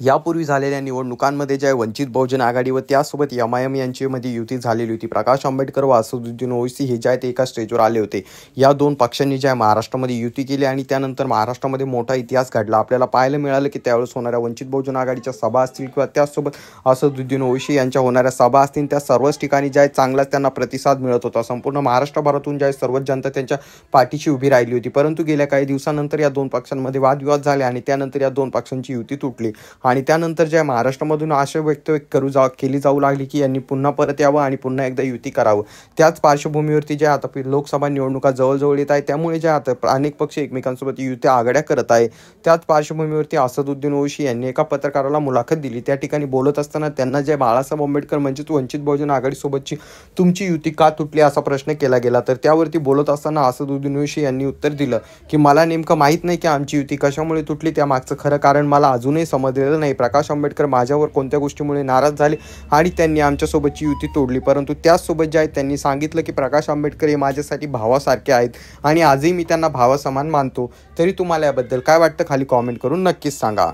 यापूर्वी झालेल्या निवडणुकांमध्ये ज्या वंचित बहुजन आघाडी व त्यासोबत एमआयएम यांच्यामध्ये युती झालेली होती. प्रकाश आंबेडकर व असदुद्दीन ओवैसी हे जे आहेत एका स्टेजवर आले होते. या दोन पक्षांनी ज्या महाराष्ट्रामध्ये युती केली आणि त्यानंतर महाराष्ट्रामध्ये मोठा इतिहास घडला. आपल्याला पाहायला मिळालं की त्यावेळेस होणाऱ्या वंचित बहुजन आघाडीच्या सभा असतील किंवा त्याचसोबत असदुद्दीन ओवैसी यांच्या होणाऱ्या सभा असतील, त्या सर्वच ठिकाणी ज्या आहेत चांगलाच त्यांना प्रतिसाद मिळत होता. संपूर्ण महाराष्ट्रभरातून ज्या सर्वच जनता त्यांच्या पाठीशी उभी राहिली होती. परंतु गेल्या काही दिवसानंतर या दोन पक्षांमध्ये वादविवाद झाले आणि त्यानंतर या दोन पक्षांची युती तुटली आणि त्यानंतर ज्या महाराष्ट्रामधून आशा व्यक्त केली जाऊ लागली की यांनी पुन्हा परत यावं आणि पुन्हा एकदा युती करावं. त्याच पार्श्वभूमीवरती ज्या आता लोकसभा निवडणुका जवळजवळ येत आहे, त्यामुळे ज्या आता अनेक पक्ष एकमेकांसोबत युती आघाड्या करत आहे. त्याच पार्श्वभूमीवरती असदुद्दीन ओवैसी यांनी एका पत्रकाराला मुलाखत दिली. त्या ठिकाणी बोलत असताना त्यांना जे बाळासाहेब आंबेडकर म्हणजेच वंचित बहुजन आघाडीसोबतची तुमची युती का तुटली असा प्रश्न केला गेला. तर त्यावरती बोलत असताना असदुद्दीन ओवैसी यांनी उत्तर दिलं की मला नेमकं माहीत नाही की आमची युती कशामुळे तुटली. त्यामागचं खरं कारण मला अजूनही समजलेलं नाही. प्रकाश आंबेडकर माझ्यावर कोणत्या गोष्टीमुळे नाराज झाले आणि त्यांनी आमच्यासोबतची युती तोडली. परंतु त्याचसोबत जे आहेत त्यांनी सांगितलं की प्रकाश आंबेडकर हे माझ्यासाठी भावासारखे आहेत आणि आजही मी त्यांना भावासमान मानतो. तरी तुम्हाला याबद्दल काय वाटतं खाली कॉमेंट करून नक्कीच सांगा.